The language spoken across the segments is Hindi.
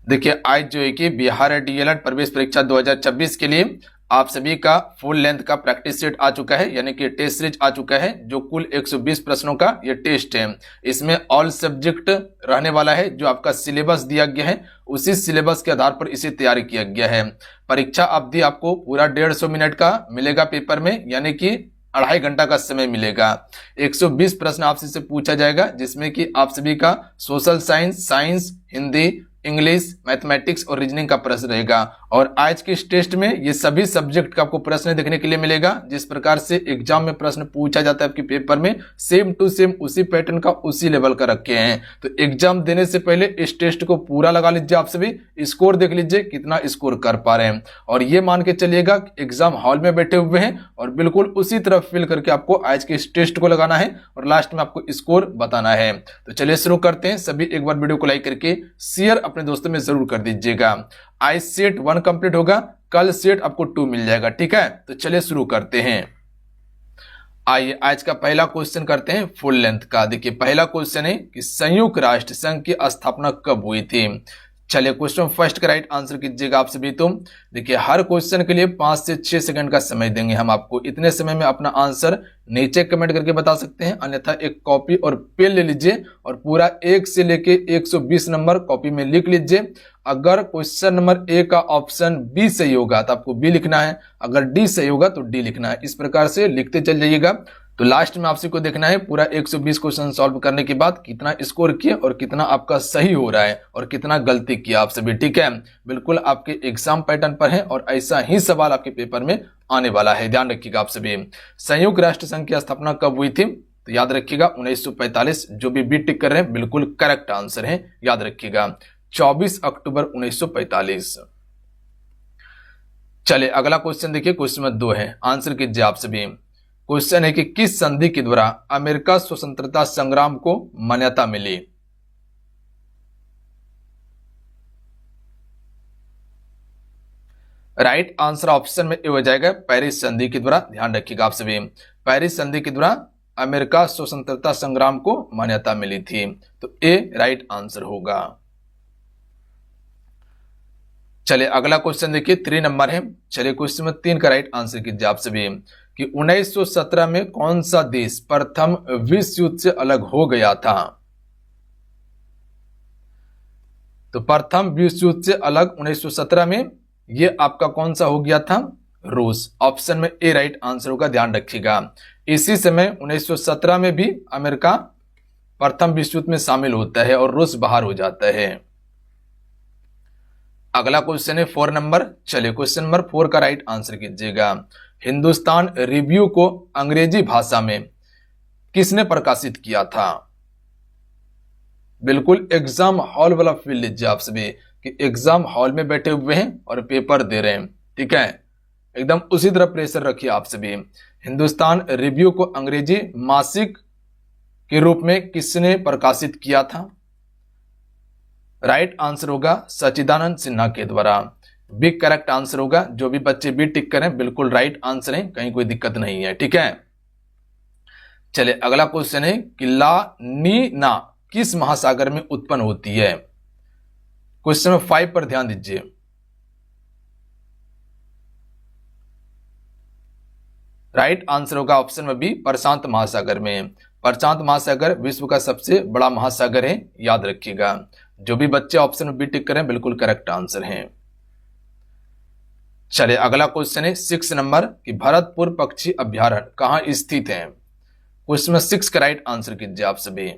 देखिए आज जो है कि बिहार डीएलएड प्रवेश परीक्षा 2026 के लिए आप सभी का फुल लेंथ का प्रैक्टिस सेट आ चुका है, यानी कि टेस्ट सीरीज आ चुका है, जो कुल 120 प्रश्नों का ये टेस्ट है। इसमें ऑल सब्जेक्ट रहने वाला है। जो आपका सिलेबस दिया गया है उसी सिलेबस के आधार पर इसे तैयार किया गया है। परीक्षा अवधि आपको पूरा 150 मिनट का मिलेगा पेपर में, यानी कि 2.5 घंटा का समय मिलेगा। 120 प्रश्न आपसे से पूछा जाएगा, जिसमें कि आप सभी का social science, science, Hindi, English, mathematics और रीजनिंग का प्रश्न रहेगा। और आज के इस टेस्ट में ये सभी सब्जेक्ट का आपको प्रश्न देखने के लिए मिलेगा। जिस प्रकार से एग्जाम में प्रश्न पूछा जाता है आपके पेपर में, सेम टू सेम उसी पैटर्न का उसी लेवल का रखे हैं। तो एग्जाम देने से पहले इस टेस्ट को पूरा लगा लीजिए। आप सभी स्कोर देख लीजिए कितना स्कोर कर पा रहे हैं, और ये मान के चलिएगा एग्जाम हॉल में बैठे हुए हैं और बिल्कुल उसी तरह फिल करके आपको आज के इस टेस्ट को लगाना है और लास्ट में आपको स्कोर बताना है। तो चलिए शुरू करते हैं। सभी एक बार वीडियो को लाइक करके शेयर अपने दोस्तों में जरूर कर दीजिएगा। आज सेट 1 कंप्लीट होगा, कल सेट आपको 2 मिल जाएगा। ठीक है, तो चलिए शुरू करते हैं। आइए आज का पहला क्वेश्चन करते हैं फुल लेंथ का। देखिए पहला क्वेश्चन है कि संयुक्त राष्ट्र संघ की स्थापना कब हुई थी। चलिए क्वेश्चन फर्स्ट का राइट आंसर कीजिएगा आप सभी। तो देखिए हर क्वेश्चन के लिए 5 से 6 सेकंड का समय देंगे हम आपको। इतने समय में अपना आंसर नीचे कमेंट करके बता सकते हैं, अन्यथा एक कॉपी और पेन ले लीजिए और पूरा 1 से लेके 120 नंबर कॉपी में लिख लीजिए। अगर क्वेश्चन नंबर ए का ऑप्शन बी सही होगा तो आपको बी लिखना है, अगर डी सही होगा तो डी लिखना है। इस प्रकार से लिखते चल जाइएगा। तो लास्ट में आपसे को देखना है पूरा 120 क्वेश्चन सॉल्व करने के बाद कितना स्कोर किया और कितना आपका सही हो रहा है और कितना गलती किया आप सभी। ठीक है, बिल्कुल आपके एग्जाम पैटर्न पर है और ऐसा ही सवाल आपके पेपर में आने वाला है, ध्यान रखिएगा आप सभी। संयुक्त राष्ट्र संघ की स्थापना कब हुई थी, तो याद रखिएगा 1945। जो भी बी टिक कर रहे हैं बिल्कुल करेक्ट आंसर है, याद रखिएगा 24 अक्टूबर 1945। चलिए अगला क्वेश्चन देखिए, क्वेश्चन नंबर 2 है, आंसर कीजिए आप सभी। क्वेश्चन है कि किस संधि के द्वारा अमेरिका स्वतंत्रता संग्राम को मान्यता मिली। राइट आंसर ऑप्शन में ए हो जाएगा पेरिस संधि के द्वारा। ध्यान रखिएगा आप सभी, पेरिस संधि के द्वारा अमेरिका स्वतंत्रता संग्राम को मान्यता मिली थी। तो ए राइट आंसर होगा। चलिए अगला क्वेश्चन देखिए 3 नंबर है। चलिए क्वेश्चन में 3 का राइट आंसर कीजिए आप सभी कि 1917 में कौन सा देश प्रथम विश्व युद्ध से अलग हो गया था। तो प्रथम विश्व युद्ध से अलग 1917 में ये आपका कौन सा हो गया था, रूस। ऑप्शन में ए राइट आंसर होगा, ध्यान रखिएगा। इसी समय 1917 में भी अमेरिका प्रथम विश्व युद्ध में शामिल होता है और रूस बाहर हो जाता है। अगला क्वेश्चन है 4 नंबर। चलिए क्वेश्चन नंबर 4 का राइट आंसर कीजिएगा। हिंदुस्तान रिव्यू को अंग्रेजी भाषा में किसने प्रकाशित किया था। बिल्कुल एग्जाम हॉल वाला फील लीजिए आप सभी कि एग्जाम हॉल में बैठे हुए हैं और पेपर दे रहे हैं। ठीक है, एकदम उसी तरह प्रेशर रखिए आप सभी। हिंदुस्तान रिव्यू को अंग्रेजी मासिक के रूप में किसने प्रकाशित किया था। राइट आंसर होगा सच्चिदानंद सिन्हा के द्वारा। बी करेक्ट आंसर होगा। जो भी बच्चे बी टिक करें बिल्कुल राइट आंसर है, कहीं कोई दिक्कत नहीं है। ठीक है, चलिए अगला क्वेश्चन है कि ला नीना किस महासागर में उत्पन्न होती है। क्वेश्चन नंबर 5 पर ध्यान दीजिए। राइट आंसर होगा ऑप्शन में बी प्रशांत महासागर में। प्रशांत महासागर विश्व का सबसे बड़ा महासागर है, याद रखिएगा। जो भी बच्चे ऑप्शन में बी टिक करें बिल्कुल करेक्ट आंसर है। चलिए अगला क्वेश्चन है 6 नंबर कि भरतपुर पक्षी अभ्यारण्य कहां स्थित है। क्वेश्चन में 6 का राइट आंसर कीजिए आप सभी।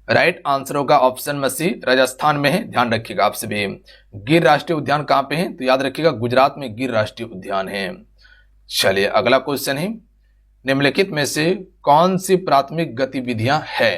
राइट आंसर होगा ऑप्शन में सी राजस्थान में है, ध्यान रखिएगा आप सभी। गिर राष्ट्रीय उद्यान कहां पे है, तो याद रखिएगा गुजरात में गिर राष्ट्रीय उद्यान है। चलिए अगला क्वेश्चन है निम्नलिखित में से कौन सी प्राथमिक गतिविधियां है।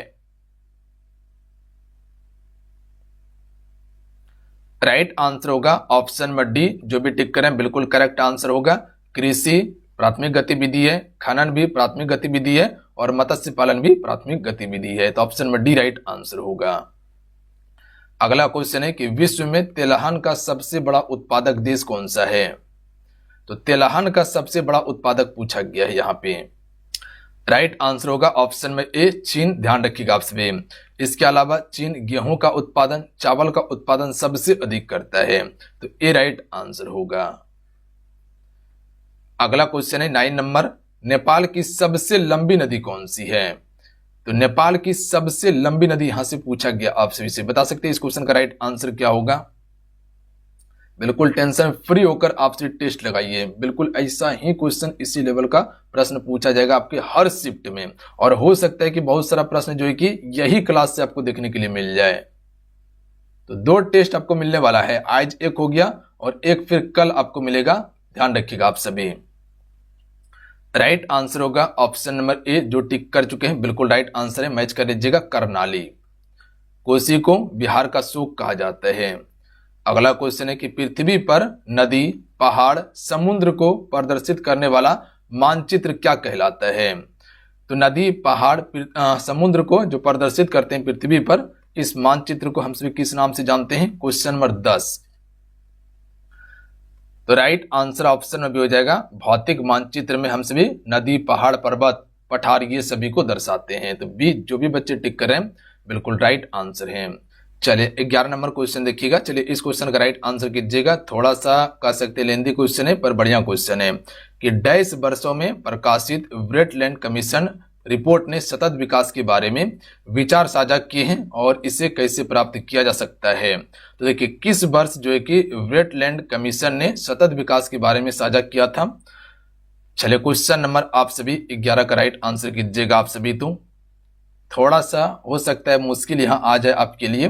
राइट आंसर होगा ऑप्शन में डी। जो भी टिक करें बिल्कुल करेक्ट आंसर होगा। कृषि प्राथमिक गतिविधि है, खनन भी प्राथमिक गतिविधि है और मत्स्य पालन भी प्राथमिक गतिविधि है। तो ऑप्शन में डी राइट आंसर होगा। अगला क्वेश्चन है कि विश्व में तेलहन का सबसे बड़ा उत्पादक देश कौन सा है। तो तेलहन का सबसे बड़ा उत्पादक पूछा गया है यहाँ पे। राइट आंसर होगा ऑप्शन में ए चीन, ध्यान रखिएगा आप सभी। इसके अलावा चीन गेहूं का उत्पादन, चावल का उत्पादन सबसे अधिक करता है, तो ए राइट आंसर होगा। अगला क्वेश्चन है 9 नंबर, नेपाल की सबसे लंबी नदी कौन सी है? तो नेपाल की सबसे लंबी नदी यहां से पूछा गया, आप सभी से बता सकते हैं इस क्वेश्चन का राइट आंसर क्या होगा। बिल्कुल टेंशन फ्री होकर आपसे टेस्ट लगाइए, बिल्कुल ऐसा ही क्वेश्चन इसी लेवल का प्रश्न पूछा जाएगा आपके हर शिफ्ट में, और हो सकता है कि बहुत सारा प्रश्न जो है कि यही क्लास से आपको देखने के लिए मिल जाए। तो 2 टेस्ट आपको मिलने वाला है, आज एक हो गया और एक फिर कल आपको मिलेगा, ध्यान रखिएगा आप सभी। राइट आंसर होगा ऑप्शन नंबर ए, जो टिक कर चुके हैं बिल्कुल राइट आंसर है, मैच कर लीजिएगा। कर्नाली, कोसी को बिहार का शोक कहा जाता है। अगला क्वेश्चन है कि पृथ्वी पर नदी, पहाड़, समुद्र को प्रदर्शित करने वाला मानचित्र क्या कहलाता है? तो नदी, पहाड़, समुद्र को जो प्रदर्शित करते हैं पृथ्वी पर, इस मानचित्र को हम सभी किस नाम से जानते हैं? Question number 10। तो राइट आंसर ऑप्शन में भी हो जाएगा भौतिक मानचित्र में हम सभी नदी, पहाड़, पर्वत, पठार ये सभी को दर्शाते हैं। तो बी जो भी बच्चे टिक कर रहे हैं बिल्कुल राइट आंसर है। चलिए 11 नंबर क्वेश्चन देखिएगा। चलिए इस क्वेश्चन का राइट आंसर कीजिएगा, थोड़ा सा कह सकते लेंदी क्वेश्चन है पर बढ़िया क्वेश्चन है कि डैश वर्षों में प्रकाशित ब्रेटलैंड कमीशन रिपोर्ट ने सतत विकास के बारे में विचार साझा किए हैं और इसे कैसे प्राप्त किया जा सकता है? तो देखिए किस वर्ष जो है कि ब्रेटलैंड कमीशन ने सतत विकास के बारे में साझा किया था। चलिए क्वेश्चन नंबर आप सभी 11 का राइट आंसर कीजिएगा आप सभी। तो थोड़ा सा हो सकता है मुश्किल यहां आ जाए आपके लिए,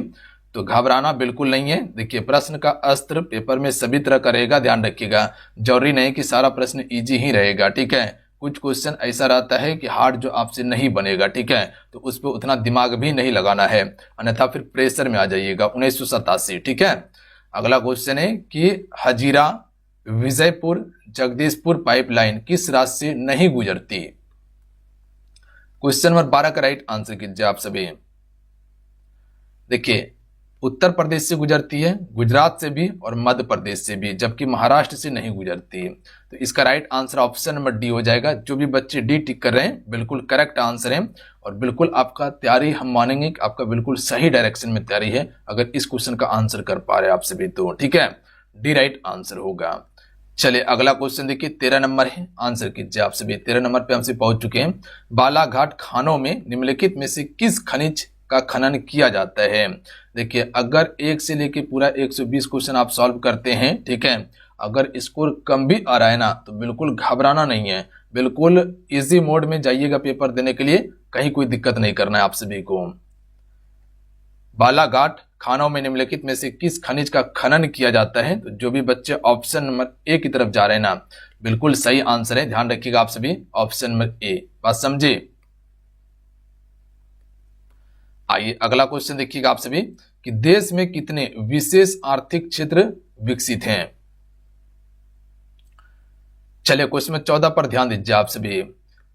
तो घबराना बिल्कुल नहीं है। देखिए प्रश्न का अस्त्र पेपर में सभी तरह का रहेगा, ध्यान रखिएगा, जरूरी नहीं कि सारा प्रश्न इजी ही रहेगा, ठीक है। कुछ क्वेश्चन ऐसा रहता है कि हार्ड जो आपसे नहीं बनेगा, ठीक है, तो उस पर उतना दिमाग भी नहीं लगाना है, अन्यथा फिर प्रेशर में आ जाइएगा। 1987, ठीक है। अगला क्वेश्चन है कि हजीरा विजयपुर जगदीशपुर पाइपलाइन किस राज्य से नहीं गुजरती? क्वेश्चन नंबर 12 का राइट आंसर कीजिए आप सभी। देखिए उत्तर प्रदेश से गुजरती है, गुजरात से भी और मध्य प्रदेश से भी, जबकि महाराष्ट्र से नहीं गुजरती। तो इसका right answer option number D हो जाएगा। जो भी बच्चे डी टिक कर रहे हैं बिल्कुल करेक्ट आंसर है, और बिल्कुल आपका तैयारी हम मानेंगे कि आपका बिल्कुल सही डायरेक्शन में तैयारी है अगर इस क्वेश्चन का आंसर कर पा रहे हैं आप सभी, तो ठीक है, डी राइट आंसर होगा। चलिए अगला क्वेश्चन देखिए 13 नंबर है, आंसर कीजिए आप सभी। 13 नंबर पे हमसे पहुंच चुके हैं। बालाघाट खानों में निम्नलिखित में से किस खनिज का खनन किया जाता है? देखिए अगर 1 से लेके पूरा 120 क्वेश्चन आप सॉल्व करते हैं, ठीक है, अगर स्कोर कम भी आ रहा है ना तो बिल्कुल घबराना नहीं है, बिल्कुल इजी मोड में जाइएगा पेपर देने के लिए, कहीं कोई दिक्कत नहीं करना है आप सभी को। बालाघाट खानों में निम्नलिखित में से किस खनिज का खनन किया जाता है? तो जो भी बच्चे ऑप्शन नंबर ए की तरफ जा रहे हैं ना, बिल्कुल सही आंसर है, ध्यान रखिएगा आप सभी, ऑप्शन नंबर ए। बात समझे? आइए अगला क्वेश्चन देखिएगा आप सभी कि देश में कितने विशेष आर्थिक क्षेत्र विकसित हैं? चलिए क्वेश्चन 14 पर ध्यान दीजिए आप सभी।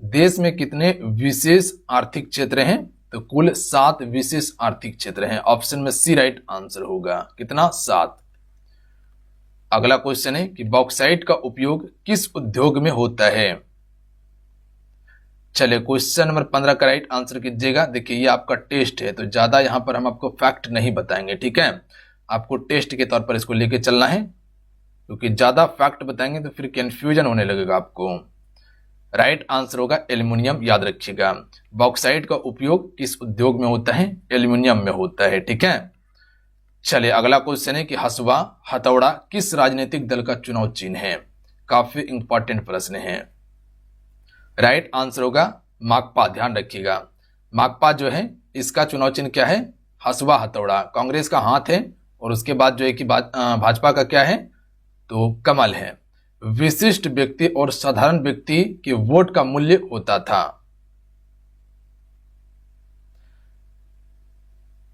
देश में कितने विशेष आर्थिक क्षेत्र हैं? तो कुल 7 विशेष आर्थिक क्षेत्र हैं, ऑप्शन में सी राइट आंसर होगा। कितना? 7। अगला क्वेश्चन है कि बॉक्साइट का उपयोग किस उद्योग में होता है? चलिए क्वेश्चन नंबर 15 का राइट आंसर कीजिएगा। देखिए ये आपका टेस्ट है, तो ज्यादा यहां पर हम आपको फैक्ट नहीं बताएंगे, ठीक है, आपको टेस्ट के तौर पर इसको लेके चलना है, क्योंकि ज्यादा फैक्ट बताएंगे तो फिर कंफ्यूजन होने लगेगा आपको। राइट आंसर होगा एल्युमिनियम, याद रखिएगा। बॉक्साइट का उपयोग किस उद्योग में होता है? एल्युमिनियम में होता है, ठीक है। चलिए अगला क्वेश्चन है कि हसुआ हथौड़ा किस राजनीतिक दल का चुनाव चिन्ह है? काफी इंपॉर्टेंट प्रश्न है। राइट आंसर होगा माकपा, ध्यान रखिएगा। माकपा जो है इसका चुनाव चिन्ह क्या है? हसुआ हथौड़ा। कांग्रेस का हाथ है, और उसके बाद जो है कि भाजपा का क्या है? तो कमल है। विशिष्ट व्यक्ति और साधारण व्यक्ति के वोट का मूल्य होता था,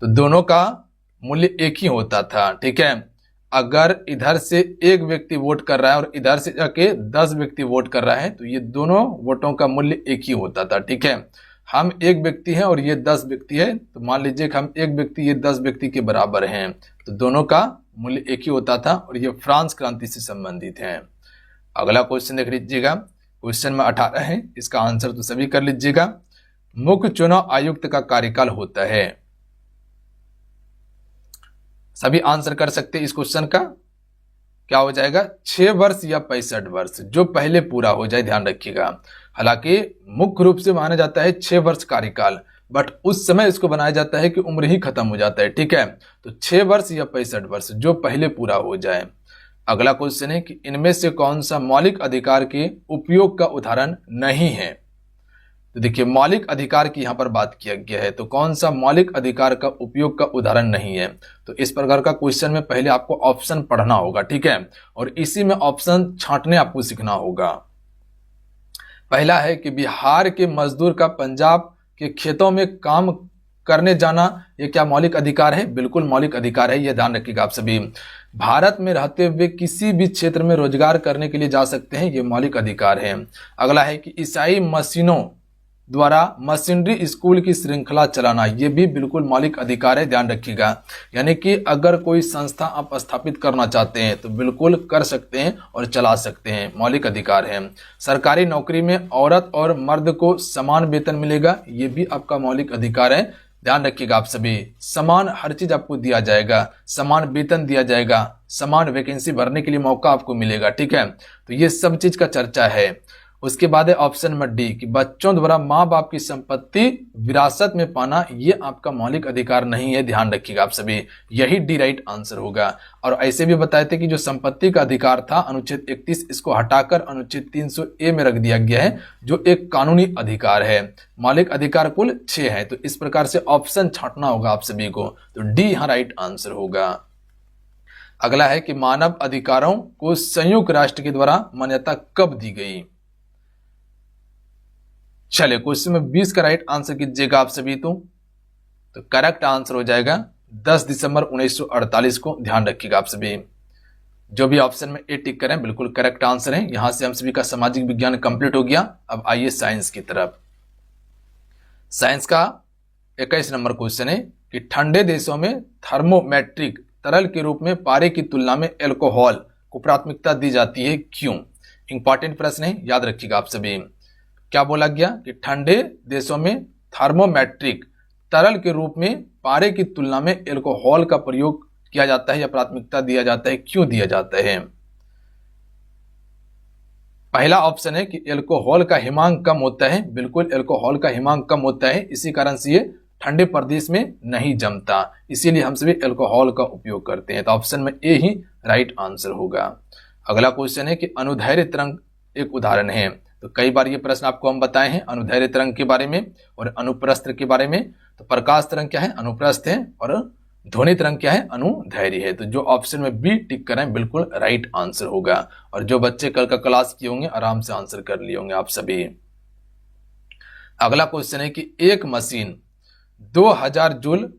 तो दोनों का मूल्य एक ही होता था, ठीक है। अगर इधर से एक व्यक्ति वोट कर रहा है और इधर से जाके 10 व्यक्ति वोट कर रहा है, तो ये दोनों वोटों का मूल्य एक ही होता था, ठीक है। हम एक व्यक्ति हैं और ये 10 व्यक्ति है, तो मान लीजिए कि हम एक व्यक्ति ये 10 व्यक्ति के बराबर हैं, तो दोनों का मूल्य एक ही होता था, और ये फ्रांस क्रांति से संबंधित है। अगला क्वेश्चन देख लीजिएगा क्वेश्चन में 18 है, इसका आंसर तो सभी कर लीजिएगा। मुख्य चुनाव आयुक्त का कार्यकाल होता है, सभी आंसर कर सकते हैं इस क्वेश्चन का। क्या हो जाएगा? 6 वर्ष या 65 वर्ष, जो पहले पूरा हो जाए, ध्यान रखिएगा। हालांकि मुख्य रूप से माना जाता है 6 वर्ष कार्यकाल, बट उस समय इसको बनाया जाता है कि उम्र ही खत्म हो जाता है, ठीक है। तो 6 वर्ष या 65 वर्ष, जो पहले पूरा हो जाए। अगला क्वेश्चन है कि इनमें से कौन सा मौलिक अधिकार के उपयोग का उदाहरण नहीं है। तो देखिए, मौलिक अधिकार की यहां पर बात किया गया है, तो कौन सा मौलिक अधिकार का उपयोग का उदाहरण नहीं है। तो इस प्रकार का क्वेश्चन में पहले आपको ऑप्शन पढ़ना होगा, ठीक है, और इसी में ऑप्शन छांटने आपको सीखना होगा। पहला है कि बिहार के मजदूर का पंजाब के खेतों में काम करने जाना, ये क्या मौलिक अधिकार है? बिल्कुल मौलिक अधिकार है, यह ध्यान रखिएगा आप सभी। भारत में रहते हुए किसी भी क्षेत्र में रोजगार करने के लिए जा सकते हैं, ये मौलिक अधिकार है। अगला है कि ईसाई मशीनों द्वारा मशीनरी स्कूल की श्रृंखला चलाना, यह भी बिल्कुल मौलिक अधिकार है, ध्यान रखिएगा। यानी कि अगर कोई संस्था आप स्थापित करना चाहते हैं तो बिल्कुल कर सकते हैं और चला सकते हैं, मौलिक अधिकार है। सरकारी नौकरी में औरत और मर्द को समान वेतन मिलेगा, यह भी आपका मौलिक अधिकार है, ध्यान रखिएगा आप सभी। समान हर चीज आपको दिया जाएगा, समान वेतन दिया जाएगा, समान वैकेंसी भरने के लिए मौका आपको मिलेगा, ठीक है। तो ये सब चीज का चर्चा है। उसके बाद है ऑप्शन नंबर डी कि बच्चों द्वारा माँ बाप की संपत्ति विरासत में पाना, ये आपका मौलिक अधिकार नहीं है, ध्यान रखिएगा आप सभी। यही डी राइट आंसर होगा। और ऐसे भी बताए थे कि जो संपत्ति का अधिकार था अनुच्छेद 31, इसको हटाकर अनुच्छेद 300A में रख दिया गया है, जो एक कानूनी अधिकार है। मौलिक अधिकार कुल 6 है, तो इस प्रकार से ऑप्शन छांटना होगा आप सभी को। तो डी यहाँ राइट आंसर होगा। अगला है कि मानव अधिकारों को संयुक्त राष्ट्र के द्वारा मान्यता कब दी गई। चलिए, क्वेश्चन में 20 का राइट आंसर कीजिएगा आप सभी। तो करेक्ट आंसर हो जाएगा 10 दिसंबर 1948 को, ध्यान रखिएगा आप सभी। जो भी ऑप्शन में ए टिक करें बिल्कुल करेक्ट आंसर है। यहां से हम सभी का सामाजिक विज्ञान कंप्लीट हो गया। अब आइए साइंस की तरफ। साइंस का 21 नंबर क्वेश्चन है कि ठंडे देशों में थर्मोमेट्रिक तरल के रूप में पारे की तुलना में एल्कोहल को प्राथमिकता दी जाती है, क्यों? इंपॉर्टेंट प्रश्न है, याद रखिएगा आप सभी। क्या बोला गया कि ठंडे देशों में थर्मोमेट्रिक तरल के रूप में पारे की तुलना में एल्कोहल का प्रयोग किया जाता है या प्राथमिकता दिया जाता है, क्यों दिया जाता है? पहला ऑप्शन है कि एल्कोहल का हिमांक कम होता है, बिल्कुल एल्कोहल का हिमांक कम होता है, इसी कारण से ये ठंडे प्रदेश में नहीं जमता, इसीलिए हम सभी एल्कोहल का उपयोग करते हैं। तो ऑप्शन में ए ही राइट आंसर होगा। अगला क्वेश्चन है कि अनुदैर्ध्य तरंग एक उदाहरण है। तो कई बार ये प्रश्न आपको हम बताए हैं अनुदैर्ध्य तरंग के बारे में और अनुप्रस्थ के बारे में। तो प्रकाश तरंग क्या है? अनुप्रस्थ है, और ध्वनि तरंग क्या है? अनुदैर्ध्य है। तो जो ऑप्शन में बी टिक करें बिल्कुल राइट आंसर होगा। और जो बच्चे कल का क्लास किए होंगे आराम से आंसर कर लिए होंगे आप सभी। अगला क्वेश्चन है कि एक मशीन 2000 जूल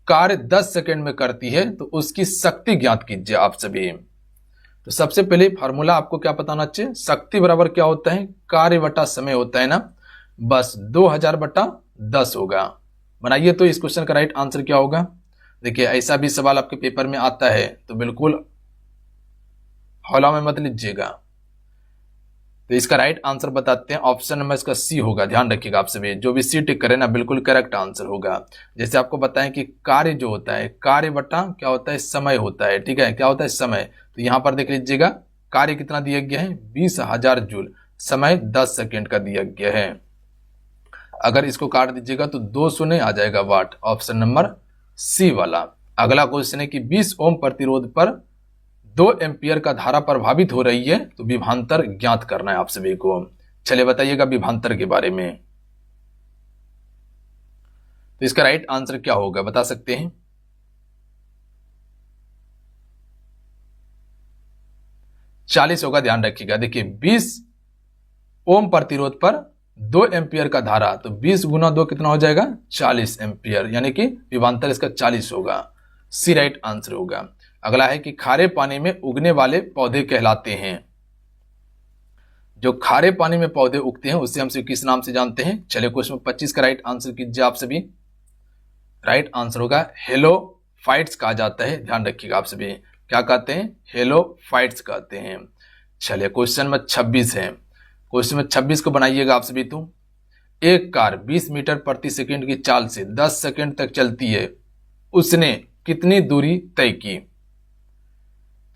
कार्य 10 सेकंड में करती है, तो उसकी शक्ति ज्ञात कीजिए आप सभी। तो सबसे पहले फार्मूला आपको क्या पता होना चाहिए, शक्ति बराबर क्या होता है? कार्य बटा समय होता है ना, बस 2000 बटा 10 होगा। बनाइए तो इस क्वेश्चन का राइट आंसर क्या होगा। देखिए, ऐसा भी सवाल आपके पेपर में आता है, तो बिल्कुल हौला में मत लीजिएगा। तो इसका राइट आंसर बताते हैं, ऑप्शन नंबर इसका सी होगा, ध्यान रखिएगा आप सभी। जो भी सी टिक करे ना बिल्कुल करेक्ट आंसर होगा। जैसे आपको बताएं कि कार्य जो होता है, कार्य बटा क्या होता है? समय होता है, ठीक है। क्या होता है? समय। तो यहां पर देख लीजिएगा कार्य कितना दिया गया है? 20,000 जूल, समय 10 सेकेंड का दिया गया है। अगर इसको काट दीजिएगा तो 2 शून्य आ जाएगा वाट, ऑप्शन नंबर सी वाला। अगला क्वेश्चन है कि 20 ओम प्रतिरोध पर 2 एम्पियर का धारा प्रभावित हो रही है, तो विभवांतर ज्ञात करना है आप सभी को। चलिए बताइएगा विभवांतर के बारे में। तो इसका राइट आंसर क्या होगा, बता सकते हैं? 40 होगा, ध्यान रखिएगा। देखिए 20 ओम प्रतिरोध पर 2 एम्पियर का धारा, तो 20 गुना 2 कितना हो जाएगा? 40 एम्पियर, यानी कि विभवांतर इसका 40 होगा। सी राइट आंसर होगा। अगला है कि खारे पानी में उगने वाले पौधे कहलाते हैं। जो खारे पानी में पौधे उगते हैं उसे हम किस नाम से जानते हैं? चलिए क्वेश्चन 25 का राइट आंसर कीजिए आप सभी। राइट आंसर होगा हेलोफाइट्स कहा जाता है, ध्यान रखिएगा आप सभी। क्या कहते हैं? हेलोफाइट्स कहते हैं। चलिए क्वेश्चन नंबर 26 है। क्वेश्चन नंबर 26 को बनाइएगा आप सभी। तो एक कार 20 मीटर प्रति सेकंड की चाल से 10 सेकंड तक चलती है, उसने कितनी दूरी तय की?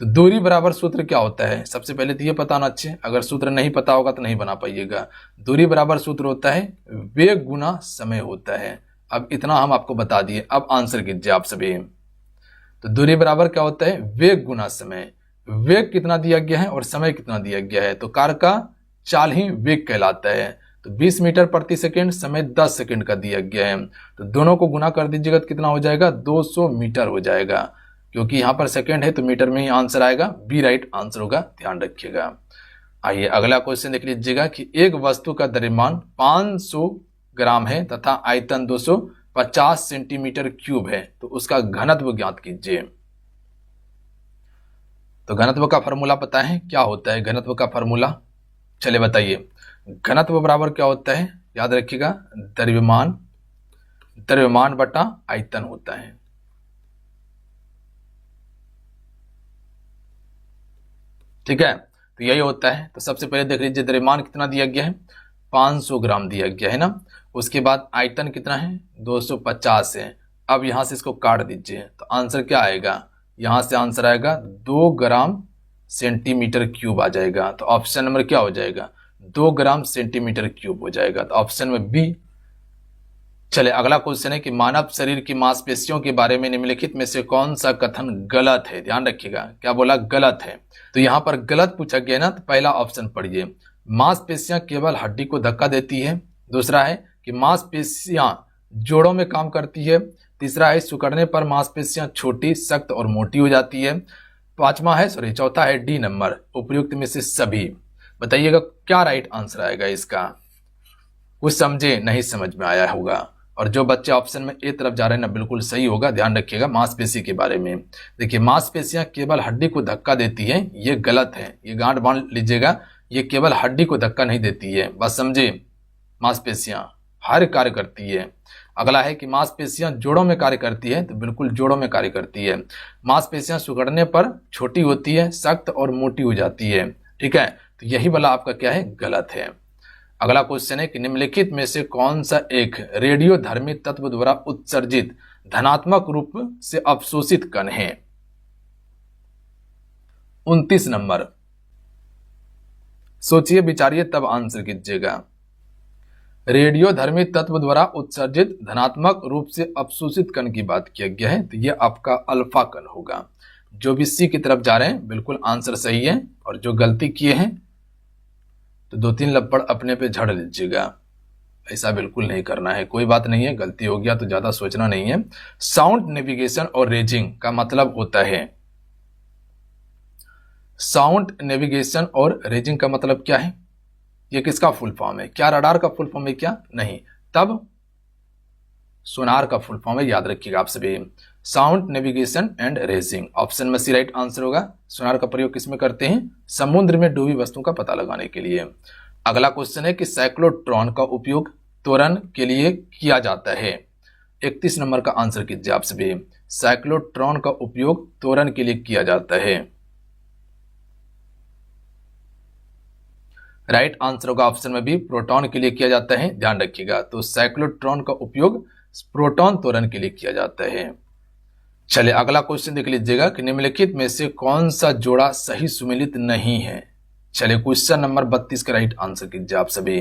तो दूरी बराबर सूत्र क्या होता है? सबसे पहले तो ये पता होना चाहिए, अगर सूत्र नहीं पता होगा तो नहीं बना पाइएगा। दूरी बराबर सूत्र होता है वेग गुना समय होता है। अब इतना हम आपको बता दिए, अब आंसर कीजिए आप सभी। तो दूरी बराबर क्या होता है? वेग गुना समय। वेग कितना दिया गया है और समय कितना दिया गया है, तो कार का चाल ही वेग कहलाता है। तो 20 मीटर प्रति सेकंड, समय 10 सेकंड का दिया गया है, तो दोनों को गुना कर दीजिएगा तो कितना हो जाएगा? 200 मीटर हो जाएगा। क्योंकि यहां पर सेकंड है तो मीटर में ही आंसर आएगा, बी राइट आंसर होगा, ध्यान रखिएगा। आइए अगला क्वेश्चन देख लीजिएगा कि एक वस्तु का द्रव्यमान 500 ग्राम है तथा आयतन 250 सेंटीमीटर क्यूब है, तो उसका घनत्व ज्ञात कीजिए। तो घनत्व का फॉर्मूला पता है क्या होता है? घनत्व का फॉर्मूला चलिए बताइए। घनत्व बराबर क्या होता है? याद रखिएगा, द्रव्यमान बटा आयतन होता है। ठीक है, तो यही होता है। तो सबसे पहले देख लीजिए द्रव्यमान कितना दिया गया है? 500 ग्राम दिया गया है ना। उसके बाद आयतन कितना है? 250 है। अब यहां से इसको काट दीजिए तो आंसर क्या आएगा? यहां से आंसर आएगा 2 ग्राम सेंटीमीटर क्यूब आ जाएगा। तो ऑप्शन नंबर क्या हो जाएगा? 2 ग्राम सेंटीमीटर क्यूब हो जाएगा। तो ऑप्शन में बी। चले अगला क्वेश्चन है कि मानव शरीर की मांसपेशियों के बारे में निम्नलिखित में से कौन सा कथन गलत है? ध्यान रखिएगा, क्या बोला? गलत है। तो यहां पर गलत पूछा गया ना, तो पहला ऑप्शन पढ़िए, मांसपेशियां केवल हड्डी को धक्का देती है। दूसरा है कि मांसपेशियां जोड़ों में काम करती है। तीसरा है सिकुड़ने पर मांसपेशियां छोटी, सख्त और मोटी हो जाती है। चौथा है डी नंबर, उपयुक्त में से सभी। बताइएगा क्या राइट आंसर आएगा इसका? कुछ समझे, नहीं समझ में आया होगा। और जो बच्चे ऑप्शन में ए तरफ जा रहे हैं ना, बिल्कुल सही होगा। ध्यान रखिएगा मांसपेशी के बारे में। देखिए मांसपेशियां केवल हड्डी को धक्का देती है, ये गलत है, ये गांठ बांध लीजिएगा। ये केवल हड्डी को धक्का नहीं देती है, बस समझे। मांसपेशियां हर कार्य करती है। अगला है कि मांसपेशियां जोड़ों में कार्य करती है, तो बिल्कुल जोड़ों में कार्य करती है। मांसपेशियां सिकुड़ने पर छोटी होती है, सख्त और मोटी हो जाती है। ठीक है, तो यही वाला आपका क्या है? गलत है। अगला क्वेश्चन है कि निम्नलिखित में से कौन सा एक रेडियोधर्मी तत्व द्वारा उत्सर्जित धनात्मक रूप से अवशोषित कण है? 29 नंबर। सोचिए विचारिए तब आंसर कीजिएगा। रेडियोधर्मी तत्व द्वारा उत्सर्जित धनात्मक रूप से अवशोषित कण की बात किया गया है, तो यह आपका अल्फा कण होगा। जो भी सी की तरफ जा रहे हैं बिल्कुल आंसर सही है, और जो गलती किए हैं तो 2-3 लपड़ अपने पे झड़ लीजिएगा। ऐसा बिल्कुल नहीं करना है, कोई बात नहीं है, गलती हो गया तो ज्यादा सोचना नहीं है। साउंड नेविगेशन और रेजिंग का मतलब होता है, साउंड नेविगेशन और रेजिंग का मतलब क्या है? ये किसका फुल फॉर्म है? क्या रडार का फुल फॉर्म है क्या? नहीं, तब सोनार का फुल फॉर्म है, याद रखिएगा आप सभी। Sound navigation and raising, option में सी राइट आंसर होगा। सोनार का प्रयोग किसमें करते हैं? समुद्र में डूबी वस्तुओं का पता लगाने के लिए। अगला क्वेश्चन है कि साइक्लोट्रॉन का उपयोग त्वरण के लिए किया जाता है। 31 नंबर का आंसर कीजिए आप सभी। साइक्लोट्रॉन का उपयोग त्वरण के लिए किया जाता है। राइट आंसर होगा ऑप्शन में भी, प्रोटॉन के लिए किया जाता है। ध्यान रखिएगा, तो साइक्लोट्रॉन का उपयोग प्रोटॉन त्वरण के लिए किया जाता है। चलिए अगला क्वेश्चन देख लीजिएगा कि निम्नलिखित में से कौन सा जोड़ा सही सुमेलित नहीं है। चलिए क्वेश्चन नंबर 32 का राइट आंसर कीजिए आप सभी।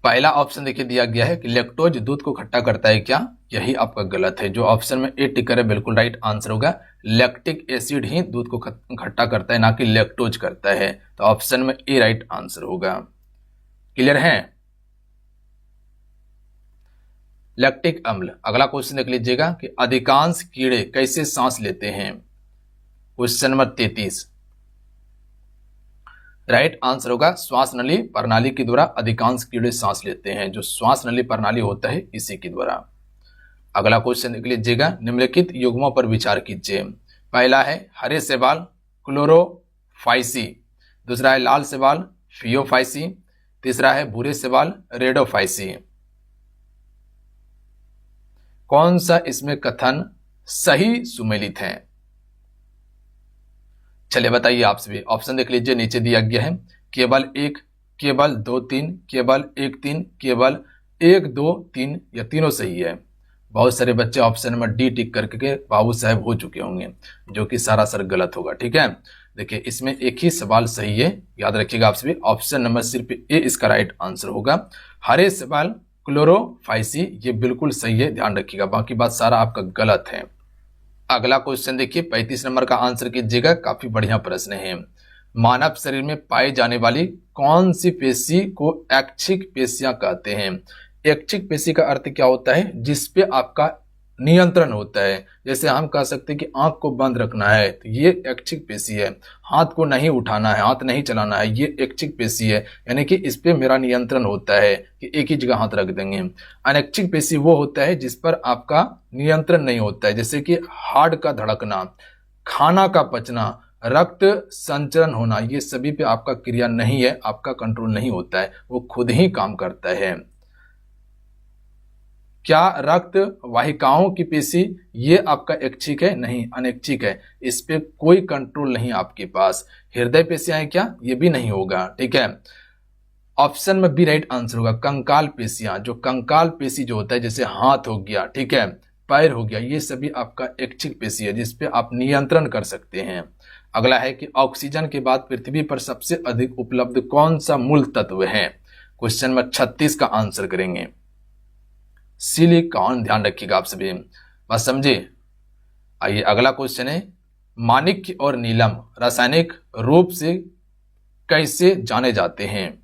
पहला ऑप्शन देखिए दिया गया है कि लैक्टोज दूध को खट्टा करता है क्या? यही आपका गलत है। जो ऑप्शन में ए टिक है बिल्कुल राइट आंसर होगा। लैक्टिक एसिड ही दूध को खट्टा करता है, ना कि लैक्टोज करता है। तो ऑप्शन में ए राइट आंसर होगा। क्लियर है? लैक्टिक अम्ल। अगला क्वेश्चन देख लीजिएगा कि अधिकांश कीड़े कैसे सांस लेते हैं। क्वेश्चन नंबर 33 राइट आंसर होगा श्वास नली प्रणाली के द्वारा अधिकांश कीड़े सांस लेते हैं। जो श्वास नली प्रणाली होता है इसी के द्वारा। अगला क्वेश्चन देख लीजिएगा, निम्नलिखित युग्मों पर विचार कीजिए। पहला है हरे शैवाल क्लोरोफाइसी, दूसरा है लाल शैवाल फियोफाइसी, तीसरा है भूरे शैवाल रेडोफाइसी। कौन सा इसमें कथन सही सुमेलित है? चलिए बताइए आप सभी। ऑप्शन देख लीजिए, नीचे दिया गया है। केवल 1, केवल 2 3, केवल 1 3, केवल 1 2 3 या तीनों सही है। बहुत सारे बच्चे ऑप्शन नंबर डी टिक करके बाबू साहब हो चुके होंगे, जो कि सरासर गलत होगा। ठीक है, देखिए इसमें एक ही सवाल सही है, याद रखिएगा आप सभी। ऑप्शन नंबर सिर्फ ए इसका राइट आंसर होगा। हरे सवाल क्लोरोफाइसी, ये बिल्कुल सही है, ध्यान रखिएगा। बाकी बात सारा आपका गलत है। अगला क्वेश्चन देखिए, 35 नंबर का आंसर कीजिएगा। काफी बढ़िया प्रश्न है। मानव शरीर में पाई जाने वाली कौन सी पेशी को ऐच्छिक पेशियां कहते हैं? ऐच्छिक पेशी का अर्थ क्या होता है? जिसपे आपका नियंत्रण होता है। जैसे हम कह सकते हैं कि आंख को बंद रखना है, तो ये ऐच्छिक पेशी है। हाथ को नहीं उठाना है, हाथ नहीं चलाना है, ये ऐच्छिक पेशी है। यानी कि इस पे मेरा नियंत्रण होता है कि एक ही जगह हाथ रख देंगे। अनैच्छिक पेशी वो होता है जिस पर आपका नियंत्रण नहीं होता है, जैसे कि हार्ट का धड़कना, खाना का पचना, रक्त संचरण होना, ये सभी पे आपका क्रिया नहीं है, आपका कंट्रोल नहीं होता है, वो खुद ही काम करता है। क्या रक्त वाहिकाओं की पेशी ये आपका ऐच्छिक है? नहीं, अनैच्छिक है। इस पे कोई कंट्रोल नहीं आपके पास। हृदय पेशियां है क्या? ये भी नहीं होगा। ठीक है, ऑप्शन में बी राइट आंसर होगा। कंकाल पेशियां, जो कंकाल पेशी जो होता है, जैसे हाथ हो गया, ठीक है, पैर हो गया, ये सभी आपका ऐच्छिक पेशी है जिसपे आप नियंत्रण कर सकते हैं। अगला है कि ऑक्सीजन के बाद पृथ्वी पर सबसे अधिक उपलब्ध कौन सा मूल तत्व है? क्वेश्चन नंबर 36 का आंसर करेंगे सिलिकॉन। ध्यान रखिएगा आप सभी, बस समझे। आइए अगला क्वेश्चन है, माणिक्य और नीलम रासायनिक रूप से कैसे जाने जाते हैं?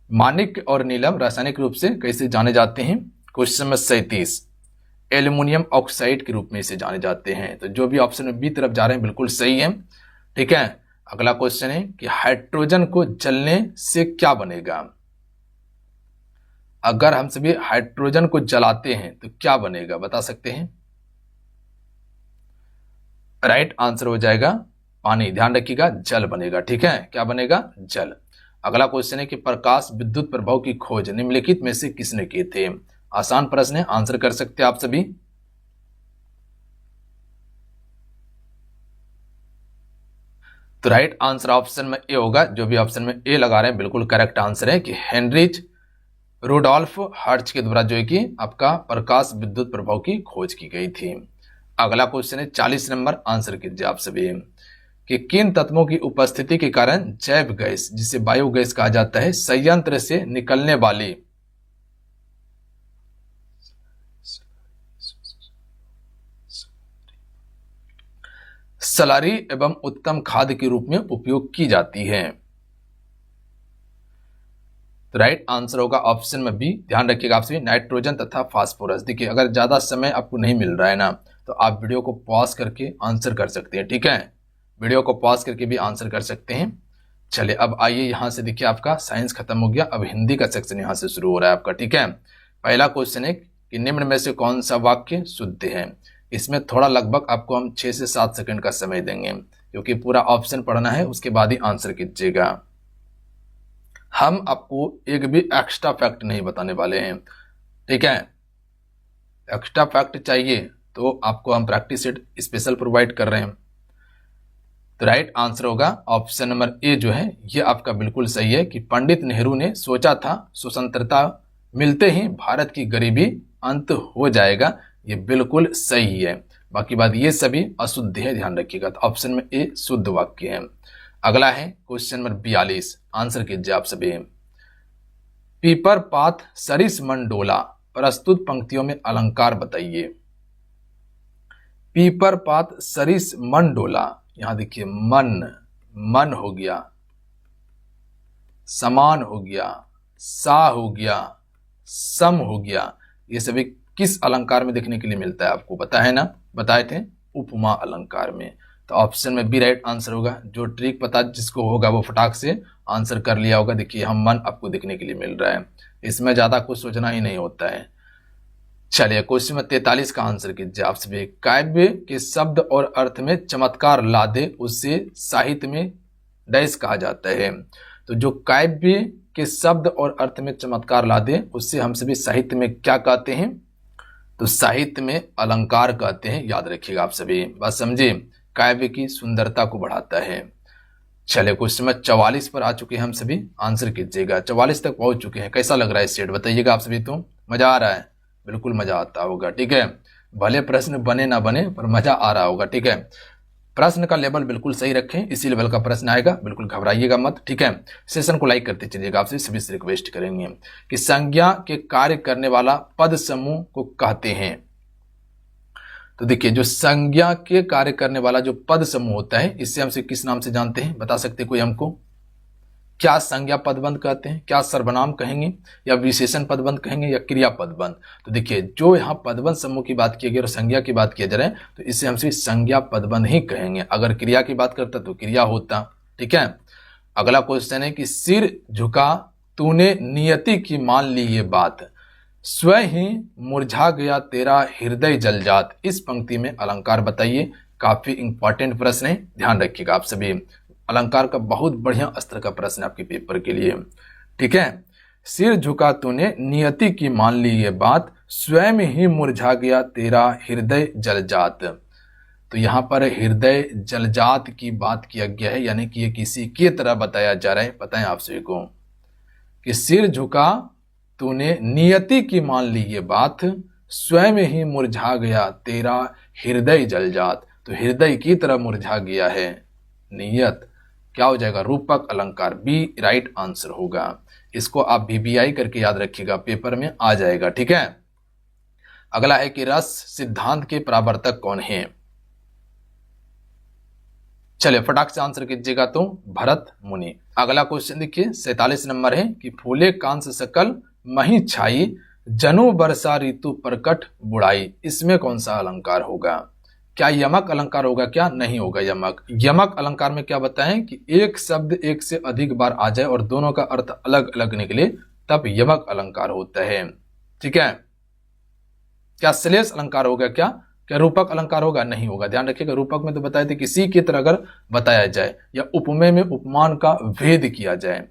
माणिक्य और नीलम रासायनिक रूप से कैसे जाने जाते हैं? क्वेश्चन नंबर 37, एल्युमिनियम ऑक्साइड के रूप में इसे जाने जाते हैं। तो जो भी ऑप्शन में बी तरफ जा रहे हैं बिल्कुल सही है। ठीक है, अगला क्वेश्चन है कि हाइड्रोजन को जलने से क्या बनेगा? अगर हम सभी हाइड्रोजन को जलाते हैं तो क्या बनेगा, बता सकते हैं? राइट आंसर हो जाएगा पानी। ध्यान रखिएगा, जल बनेगा। ठीक है, क्या बनेगा? जल। अगला क्वेश्चन है कि प्रकाश विद्युत प्रभाव की खोज निम्नलिखित में से किसने की थे? आसान प्रश्न है, आंसर कर सकते हैं आप सभी। तो राइट आंसर ऑप्शन में ए होगा। जो भी ऑप्शन में ए लगा रहे हैं बिल्कुल करेक्ट आंसर है कि हेनरिच रुडोल्फ हर्ट्ज के द्वारा जो है कि आपका प्रकाश विद्युत प्रभाव की खोज की गई थी। अगला क्वेश्चन है 40 नंबर, आंसर कीजिए आप सभी कि किन तत्वों की उपस्थिति के कारण जैव गैस, जिसे बायोगैस कहा जाता है, संयंत्र से निकलने वाली सलारी एवं उत्तम खाद्य के रूप में उपयोग की जाती है? तो राइट आंसर होगा ऑप्शन में बी। ध्यान रखिएगा आप सभी, नाइट्रोजन तथा फास्फोरस। देखिए अगर ज्यादा समय आपको नहीं मिल रहा है ना, तो आप वीडियो को पॉज करके आंसर कर सकते हैं। ठीक है, वीडियो को पॉज करके भी आंसर कर सकते हैं। चलिए अब आइए, यहां से देखिए आपका साइंस खत्म हो गया, अब हिंदी का सेक्शन यहां से शुरू हो रहा है आपका। ठीक है, पहला क्वेश्चन है कि निम्न में से कौन सा वाक्य शुद्ध है? इसमें थोड़ा लगभग आपको हम 6 से 7 सेकंड का समय देंगे, क्योंकि पूरा ऑप्शन पढ़ना है, उसके बाद ही आंसर कीजिएगा। हम आपको एक भी एक्स्ट्रा फैक्ट नहीं बताने वाले हैं। ठीक है, एक्स्ट्रा फैक्ट चाहिए तो आपको हम प्रैक्टिस सेट स्पेशल प्रोवाइड कर रहे हैं। तो राइट आंसर होगा ऑप्शन नंबर ए जो है, ये आपका बिल्कुल सही है कि पंडित नेहरू ने सोचा था स्वतंत्रता मिलते ही भारत की गरीबी अंत हो जाएगा। ये बिल्कुल सही है। बाकी बात ये सभी अशुद्ध है, ध्यान रखिएगा। तो ऑप्शन में ए शुद्ध वाक्य है। अगला है क्वेश्चन नंबर 42, आंसर कीजिए आप सभी। पीपर पात सरिस मन डोला, प्रस्तुत पंक्तियों में अलंकार बताइए। पीपर पात सरिस मन डोला, यहां देखिए मन, मन हो गया, समान हो गया, सा हो गया, सम हो गया, ये सभी किस अलंकार में देखने के लिए मिलता है? आपको पता है ना, बताए थे उपमा अलंकार में। तो ऑप्शन में बी राइट आंसर होगा। जो ट्रिक पता जिसको होगा वो फटाक से आंसर कर लिया होगा। देखिए हम मन आपको देखने के लिए मिल रहा है, इसमें ज्यादा कुछ सोचना ही नहीं होता है। चलिए क्वेश्चन में 43 का आंसर कीजिए आप सभी। काव्य के शब्द और अर्थ में चमत्कार ला दे उसे साहित्य में डैश कहा जाता है। तो जो काव्य के शब्द और अर्थ में चमत्कार ला दे उससे हम सभी साहित्य में क्या कहते हैं? तो साहित्य में अलंकार कहते हैं, याद रखिएगा आप सभी, बात समझे। काव्य की सुंदरता को बढ़ाता है। चलिए क्वेश्चन नंबर 44 पर आ चुके हैं हम सभी, आंसर कीजिएगा। 44 तक पहुंच चुके हैं। कैसा लग रहा है सेट, बताइएगा आप सभी। तो मजा आ रहा है, बिल्कुल मजा आता होगा, ठीक है। भले प्रश्न बने ना बने पर मजा आ रहा होगा, ठीक है। प्रश्न का लेवल बिल्कुल सही रखें, इसी लेवल का प्रश्न आएगा, बिल्कुल घबराइएगा मत, ठीक है। सेशन को लाइक करते चलिएगा, आपसे सभी से रिक्वेस्ट करेंगे कि संज्ञा के कार्य करने वाला पद समूह को कहते हैं। तो देखिए, जो संज्ञा के कार्य करने वाला जो पद समूह होता है, इससे हमसे किस नाम से जानते हैं, बता सकते कोई हमको? क्या संज्ञा पदबंध कहते हैं, क्या सर्वनाम कहेंगे, या विशेषण पदबंध कहेंगे, या क्रिया पदबंध? तो देखिए, जो यहाँ पदबंध समूह की बात की गई और संज्ञा की बात किया जा रहा है, तो इससे हमसे संज्ञा पदबंध ही कहेंगे। अगर क्रिया की बात करता तो क्रिया होता, ठीक है। अगला क्वेश्चन है कि सिर झुका तूने नियति की मान ली ये बात, स्वयं ही मुरझा गया तेरा हृदय जलजात। इस पंक्ति में अलंकार बताइए। काफी इंपॉर्टेंट प्रश्न है, ध्यान रखिएगा आप सभी। अलंकार का बहुत बढ़िया स्तर का प्रश्न है आपके पेपर के लिए, ठीक है। सिर झुका तूने नियति की मान ली ये बात, स्वयं ही मुरझा गया तेरा हृदय जलजात। तो यहाँ पर हृदय जलजात की बात किया गया है, यानी कि ये किसी की तरह बताया जा रहा है। बताएं आप सभी को कि सिर झुका तूने नियति की मान ली ये बात, स्वयं ही मुरझा गया तेरा हृदय जलजात। तो हृदय की तरह मुरझा गया है, नियत क्या हो जाएगा? रूपक अलंकार, बी राइट आंसर होगा। इसको आप VBI करके याद रखिएगा, पेपर में आ जाएगा, ठीक है। अगला है कि रस सिद्धांत के प्रवर्तक कौन है? चलिए फटाक से आंसर कीजिएगा, तो भरत मुनि। अगला क्वेश्चन देखिए 47 नंबर है कि फूले कांस सकल मही छाई, जनु वर्षा ऋतु प्रकट बुढ़ाई। इसमें कौन सा अलंकार होगा? क्या यमक अलंकार होगा? क्या नहीं होगा यमक? यमक अलंकार में क्या बताएं कि एक शब्द एक से अधिक बार आ जाए और दोनों का अर्थ अलग अलग निकले, तब यमक अलंकार होता है, ठीक है। क्या श्लेष अलंकार होगा? क्या रूपक अलंकार होगा? नहीं होगा, ध्यान रखिएगा। रूपक में तो बताए थे किसी की तरह अगर बताया जाए या उपमेय में उपमान का भेद किया जाए।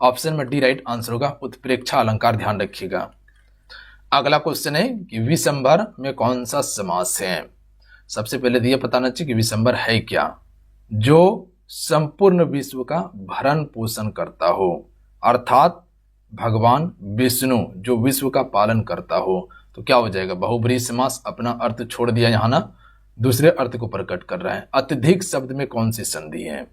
ऑप्शन में डी राइट आंसर होगा, उत्प्रेक्षा अलंकार, ध्यान रखिएगा। अगला क्वेश्चन है कि विषंभर में कौन सा समास है? सबसे पहले ये बताना चाहिए कि विषंभर है क्या? जो संपूर्ण विश्व का भरण पोषण करता हो, अर्थात भगवान विष्णु जो विश्व का पालन करता हो। तो क्या हो जाएगा? बहुब्रीहि समास। अपना अर्थ छोड़ दिया यहां ना, दूसरे अर्थ को प्रकट कर रहा है। अत्यधिक शब्द में कौन सी संधि है?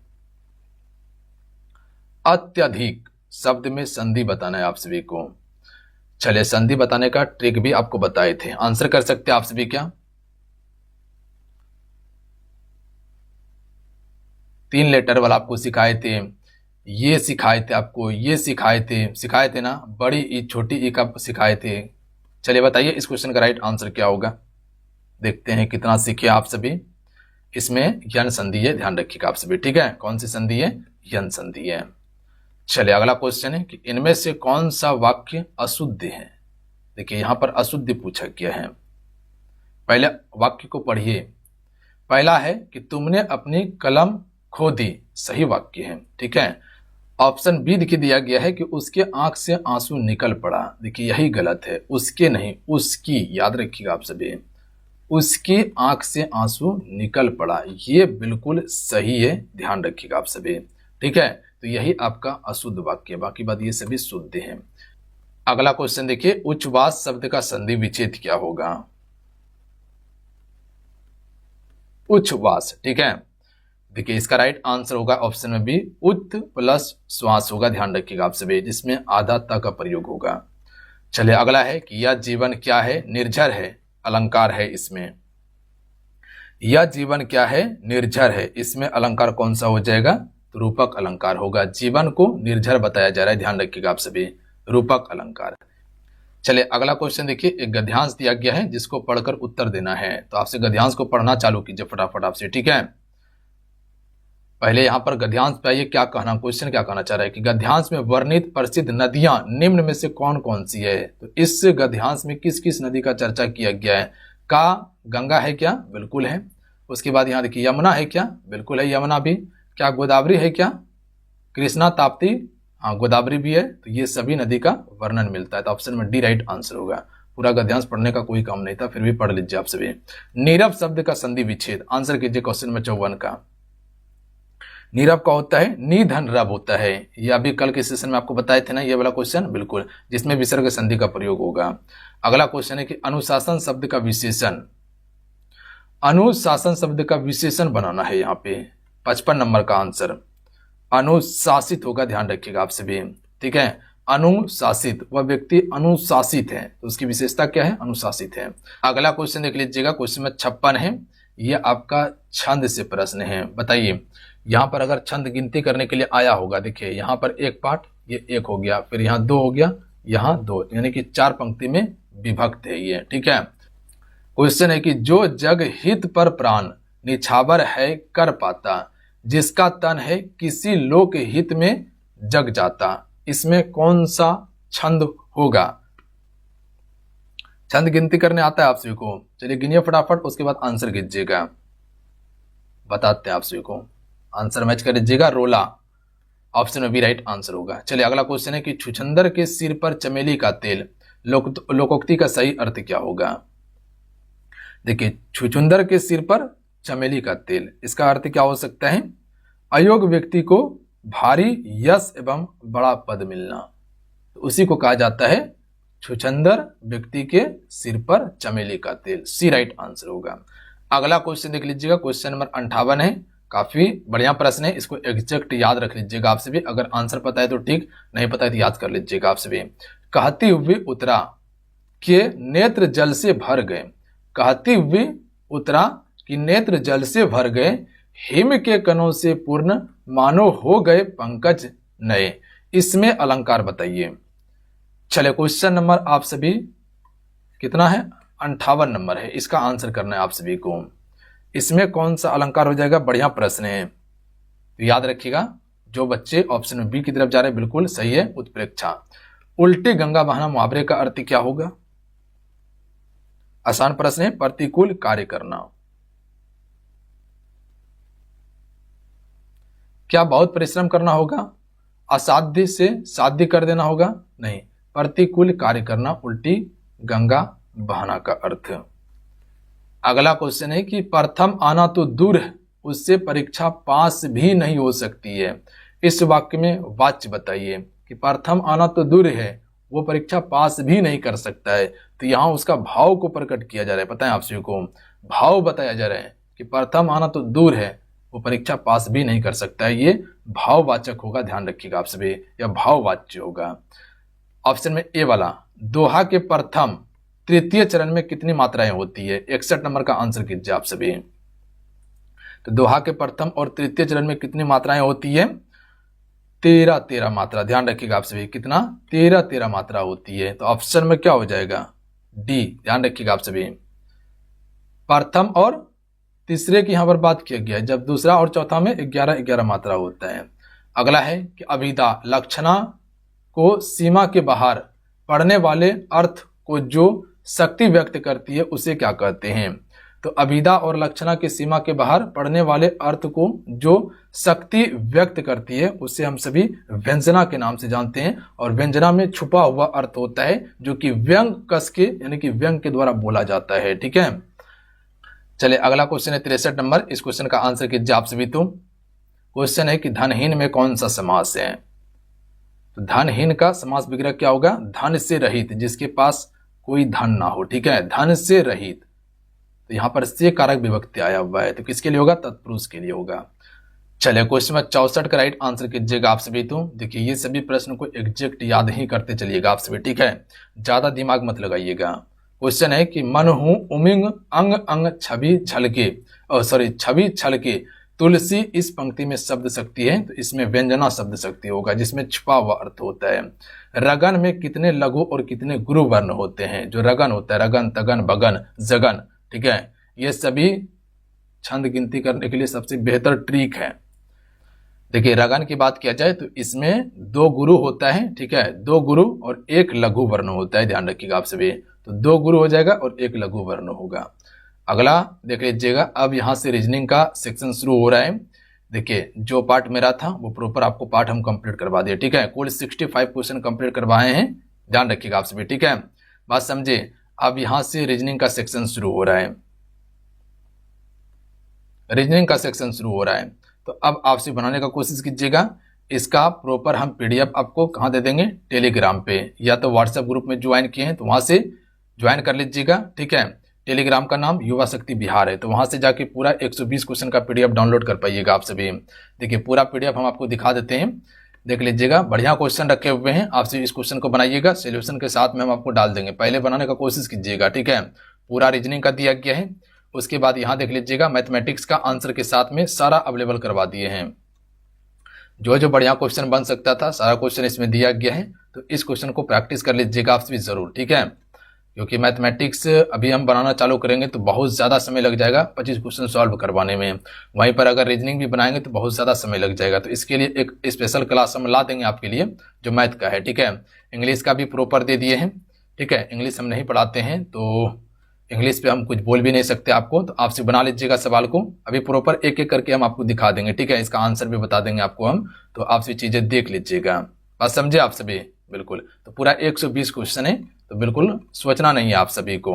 अत्यधिक शब्द में संधि बताना है आप सभी को। चलिए संधि बताने का ट्रिक भी आपको बताए थे, आंसर कर सकते हैं आप सभी क्या? 3 लेटर वाला आपको सिखाए थे, ये सिखाए थे आपको, ये सिखाए थे ना, बड़ी ई छोटी ई का सिखाए थे। चलिए बताइए इस क्वेश्चन का राइट आंसर क्या होगा? देखते हैं कितना सीखे आप सभी। इसमें यन संधि है, ध्यान रखिएगा आप सभी, ठीक है। कौन सी संधि है? यन संधि है। चलिए अगला क्वेश्चन है कि इनमें से कौन सा वाक्य अशुद्ध है? देखिए यहां पर अशुद्ध पूछा गया है। पहले वाक्य को पढ़िए। पहला है कि तुमने अपनी कलम खो दी, सही वाक्य है, ठीक है। ऑप्शन बी देखिए दिया गया है कि उसके आंख से आंसू निकल पड़ा। देखिए यही गलत है, उसके नहीं उसकी, याद रखिएगा आप सभी। उसकी आंख से आंसू निकल पड़ा, ये बिल्कुल सही है, ध्यान रखिएगा आप सभी, ठीक है। तो यही आपका अशुद्ध वाक्य, बाकी बात ये सभी शुद्ध है। अगला क्वेश्चन देखिए, उच्छ्वास शब्द का संधि विच्छेद क्या होगा? उच्छ्वास, ठीक है। देखिए इसका राइट आंसर होगा ऑप्शन में बी, उत् प्लस श्वास होगा, ध्यान रखिएगा आप सभी, जिसमें आधा ता का प्रयोग होगा। चलिए अगला है कि यह जीवन क्या है? निर्झर है, अलंकार है इसमें। यह जीवन क्या है? निर्झर है, इसमें अलंकार कौन सा हो जाएगा? तो रूपक अलंकार होगा। जीवन को निर्झर बताया जा रहा है, ध्यान रखिएगा आप सभी, रूपक अलंकार। चलिए अगला क्वेश्चन देखिए, एक गद्यांश दिया गया है जिसको पढ़कर उत्तर देना है। तो आपसे गद्यांश को पढ़ना चालू कीजिए फटाफट आपसे, ठीक है। पहले यहां पर गद्यांश पे आइए, क्या कहना, क्वेश्चन क्या कहना चाह रहा है कि गद्यांश में वर्णित प्रसिद्ध नदियां निम्न में से कौन कौन सी है? तो इस गद्यांश में किस किस नदी का चर्चा किया गया है? का गंगा है क्या? बिल्कुल है। उसके बाद यहाँ देखिए यमुना है क्या? बिल्कुल है, यमुना भी। क्या गोदावरी है क्या? कृष्णा, ताप्ती, हाँ गोदावरी भी है। तो ये सभी नदी का वर्णन मिलता है, तो ऑप्शन में डी राइट आंसर होगा। पूरा गद्यांश पढ़ने का कोई काम नहीं था, फिर भी पढ़ लीजिए आप सभी। नीरव शब्द का संधि विच्छेद, आंसर कीजिए क्वेश्चन नंबर 54 का। नीरव का होता है नी धन रव होता है, ये अभी कल के सेशन में आपको बताए थे ना ये वाला क्वेश्चन, बिल्कुल, जिसमें विसर्ग संधि का प्रयोग होगा। अगला क्वेश्चन है कि अनुशासन शब्द का विशेषण, अनुशासन शब्द का विशेषण बनाना है यहाँ पे। 55 नंबर का आंसर अनुशासित होगा, ध्यान रखिएगा आप सभी, ठीक है। अनुशासित, वह व्यक्ति अनुशासित है, तो उसकी विशेषता क्या है? अनुशासित है। अगला क्वेश्चन देख लीजिएगा, क्वेश्चन में 56 है, यह आपका छंद से प्रश्न है। बताइए यहाँ पर अगर छंद गिनती करने के लिए आया होगा, देखिए यहाँ पर एक पार्ट, ये एक हो गया, फिर यहाँ 2 हो गया, यहाँ 2, यानी कि 4 पंक्ति में विभक्त है ये, ठीक है। क्वेश्चन है कि जो जग हित पर प्राण निछावर है कर पाता, जिसका तन है किसी लोक हित में जग जाता, इसमें कौन सा छंद होगा? छंद गिनती करने आता है आप सभी को? चलिए गिनिए फटाफट, उसके बाद आंसर कीजिएगा, बताते हैं आप सभी को। आंसर मैच कर लीजिएगा, रोला, ऑप्शन में भी राइट आंसर होगा। चलिए अगला क्वेश्चन है कि छुछंदर के सिर पर चमेली का तेल, लोकोक्ति का सही अर्थ क्या होगा? देखिए छुछुंदर के सिर पर चमेली का तेल, इसका अर्थ क्या हो सकता है? अयोग्य व्यक्ति को भारी यश एवं बड़ा पद मिलना, तो उसी को कहा जाता है छुछंदर व्यक्ति के सिर पर चमेली का तेल, सी राइट आंसर होगा। अगला क्वेश्चन देख लीजिएगा, क्वेश्चन नंबर 58 है, काफी बढ़िया प्रश्न है, इसको एग्जैक्ट याद रख लीजिएगा आप सभी, अगर आंसर पता है तो ठीक, नहीं पता है तो याद कर लीजिएगा आप सभी। कहती हुई उतरा के नेत्र जल से भर गए, कहती हुई उतरा कि नेत्र जल से भर गए, हिम के कणों से पूर्ण मानो हो गए पंकज नए, इसमें अलंकार बताइए। चले क्वेश्चन नंबर आप सभी कितना है? 58 नंबर है, इसका आंसर करना है आप सभी को। इसमें कौन सा अलंकार हो जाएगा? बढ़िया प्रश्न है, तो याद रखिएगा। जो बच्चे ऑप्शन बी की तरफ जा रहे हैं बिल्कुल सही है, उत्प्रेक्षा। उल्टी गंगा बहाना मुहावरे का अर्थ क्या होगा? आसान प्रश्न है, प्रतिकूल कार्य करना। क्या बहुत परिश्रम करना होगा? असाध्य से साध्य कर देना होगा? नहीं, प्रतिकूल कार्य करना उल्टी गंगा बहाना का अर्थ। अगला क्वेश्चन है कि प्रथम आना तो दूर है, उससे परीक्षा पास भी नहीं हो सकती है, इस वाक्य में वाच्य बताइए। कि प्रथम आना तो दूर है, वो परीक्षा पास भी नहीं कर सकता है, तो यहाँ उसका भाव को प्रकट किया जा रहा है। पता है आप सभी को, भाव बताया जा रहा है कि प्रथम आना तो दूर है, वो परीक्षा पास भी नहीं कर सकता है, ये भाववाचक होगा, ध्यान रखिएगा आप सभी, या भाववाच्य होगा। ऑप्शन में ए वाला, दोहा के प्रथम तृतीय चरण में कितनी मात्राएं होती है? 61 नंबर का आंसर कीजिए आप सभी। तो दोहा के प्रथम और तृतीय चरण में कितनी मात्राएं होती है? 13 मात्रा, ध्यान रखिएगा आप सभी, कितना? 13 मात्रा होती है। तो ऑप्शन में क्या हो जाएगा? डी, ध्यान रखिएगा आप सभी। प्रथम और तीसरे की यहां पर बात किया गया है, जब दूसरा और चौथा में 11 मात्रा होता है। अगला है कि अभिधा लक्षणा को सीमा के बाहर पढ़ने वाले अर्थ को जो शक्ति व्यक्त करती है उसे क्या कहते हैं? तो अभिधा और लक्षणा की सीमा के बाहर पढ़ने वाले अर्थ को जो शक्ति व्यक्त करती है उसे हम सभी व्यंजना के नाम से जानते हैं, और व्यंजना में छुपा हुआ अर्थ होता है जो कि व्यंग कस के यानी कि व्यंग के द्वारा बोला जाता है, ठीक है। चलिए अगला क्वेश्चन है 63 नंबर, इस क्वेश्चन का आंसर कीजिए आप सभी। तो क्वेश्चन है कि धनहीन में कौन सा समास है? तो धनहीन का समास विग्रह क्या होगा? धन से रहित, जिसके पास कोई धन ना हो, ठीक है, धन से रहित। तो यहां पर से कारक विभक्ति आया हुआ है, तो किसके लिए होगा? तत्पुरुष के लिए होगा। चलिए क्वेश्चन में 64 का राइट आंसर कीजिएगा आप सभी। तो देखिए ये सभी प्रश्न को एग्जैक्ट याद ही करते चलिएगा आप सभी, ठीक है, ज्यादा दिमाग मत लगाइएगा। क्वेश्चन है कि मन हूं उमिंग अंग अंग छवि छलके, छवि छलके तुलसी, इस पंक्ति में शब्द शक्ति है, तो इसमें व्यंजना शब्द शक्ति होगा जिसमें छुपा हुआ अर्थ होता है। रगन में कितने लघु और कितने गुरु वर्ण होते हैं? जो रगन होता है, रगन, तगन, बगन, जगन, ठीक है, ये सभी छंद गिनती करने के लिए सबसे बेहतर ट्रिक है। देखिए रगन की बात किया जाए तो इसमें 2 गुरु होता है, ठीक है, 2 गुरु और 1 लघु वर्ण होता है, ध्यान रखिएगा आप सभी। तो 2 गुरु हो जाएगा और 1 लघु वर्ण होगा। अगला देख लीजिएगा, अब यहां से रीजनिंग का सेक्शन शुरू हो रहा है। देखिए जो पार्ट मेरा था वो प्रॉपर आपको पार्ट हम कंप्लीट करवा दिए, ठीक है, कुल 65 क्वेश्चन कंप्लीट करवाए हैं, ध्यान रखिएगा आप सभी, ठीक है, बात समझे। अब यहाँ से रीजनिंग का सेक्शन शुरू हो रहा है, रीजनिंग का सेक्शन शुरू हो रहा है। तो अब आपसे बनाने का कोशिश कीजिएगा। इसका प्रॉपर हम पीडीएफ आपको कहाँ दे देंगे, टेलीग्राम पे, या तो व्हाट्सएप ग्रुप में ज्वाइन किए हैं तो वहाँ से ज्वाइन कर लीजिएगा, ठीक है। टेलीग्राम का नाम युवा शक्ति बिहार है, तो वहाँ से जाके पूरा 120 क्वेश्चन का पीडीएफ डाउनलोड कर पाइएगा आप सभी। देखिए पूरा पीडीएफ हम आपको दिखा देते हैं, देख लीजिएगा। बढ़िया क्वेश्चन रखे हुए हैं, आपसे इस क्वेश्चन को बनाइएगा, सोल्यूशन के साथ में हम आपको डाल देंगे। पहले बनाने का कोशिश कीजिएगा, ठीक है। पूरा रीजनिंग का दिया गया है। उसके बाद यहाँ देख लीजिएगा मैथमेटिक्स का आंसर के साथ में सारा अवेलेबल करवा दिए हैं। जो जो बढ़िया क्वेश्चन बन सकता था सारा क्वेश्चन इसमें दिया गया है। तो इस क्वेश्चन को प्रैक्टिस कर लीजिएगा आप भी जरूर, ठीक है। क्योंकि मैथमेटिक्स अभी हम बनाना चालू करेंगे तो बहुत ज़्यादा समय लग जाएगा 25 क्वेश्चन सॉल्व करवाने में। वहीं पर अगर रीजनिंग भी बनाएंगे तो बहुत ज़्यादा समय लग जाएगा। तो इसके लिए एक स्पेशल क्लास हम ला देंगे आपके लिए जो मैथ का है, ठीक है। इंग्लिश का भी प्रॉपर दे दिए हैं, ठीक है। इंग्लिश हम नहीं पढ़ाते हैं तो इंग्लिश पे हम कुछ बोल भी नहीं सकते आपको, तो आपसे बना लीजिएगा सवाल को। अभी प्रॉपर एक एक करके हम आपको दिखा देंगे, ठीक है। इसका आंसर भी बता देंगे आपको हम, तो आपसे चीज़ें देख लीजिएगा। बात समझे आप सभी, बिल्कुल। तो पूरा 120 क्वेश्चन है, तो बिल्कुल सोचना नहीं है आप सभी को।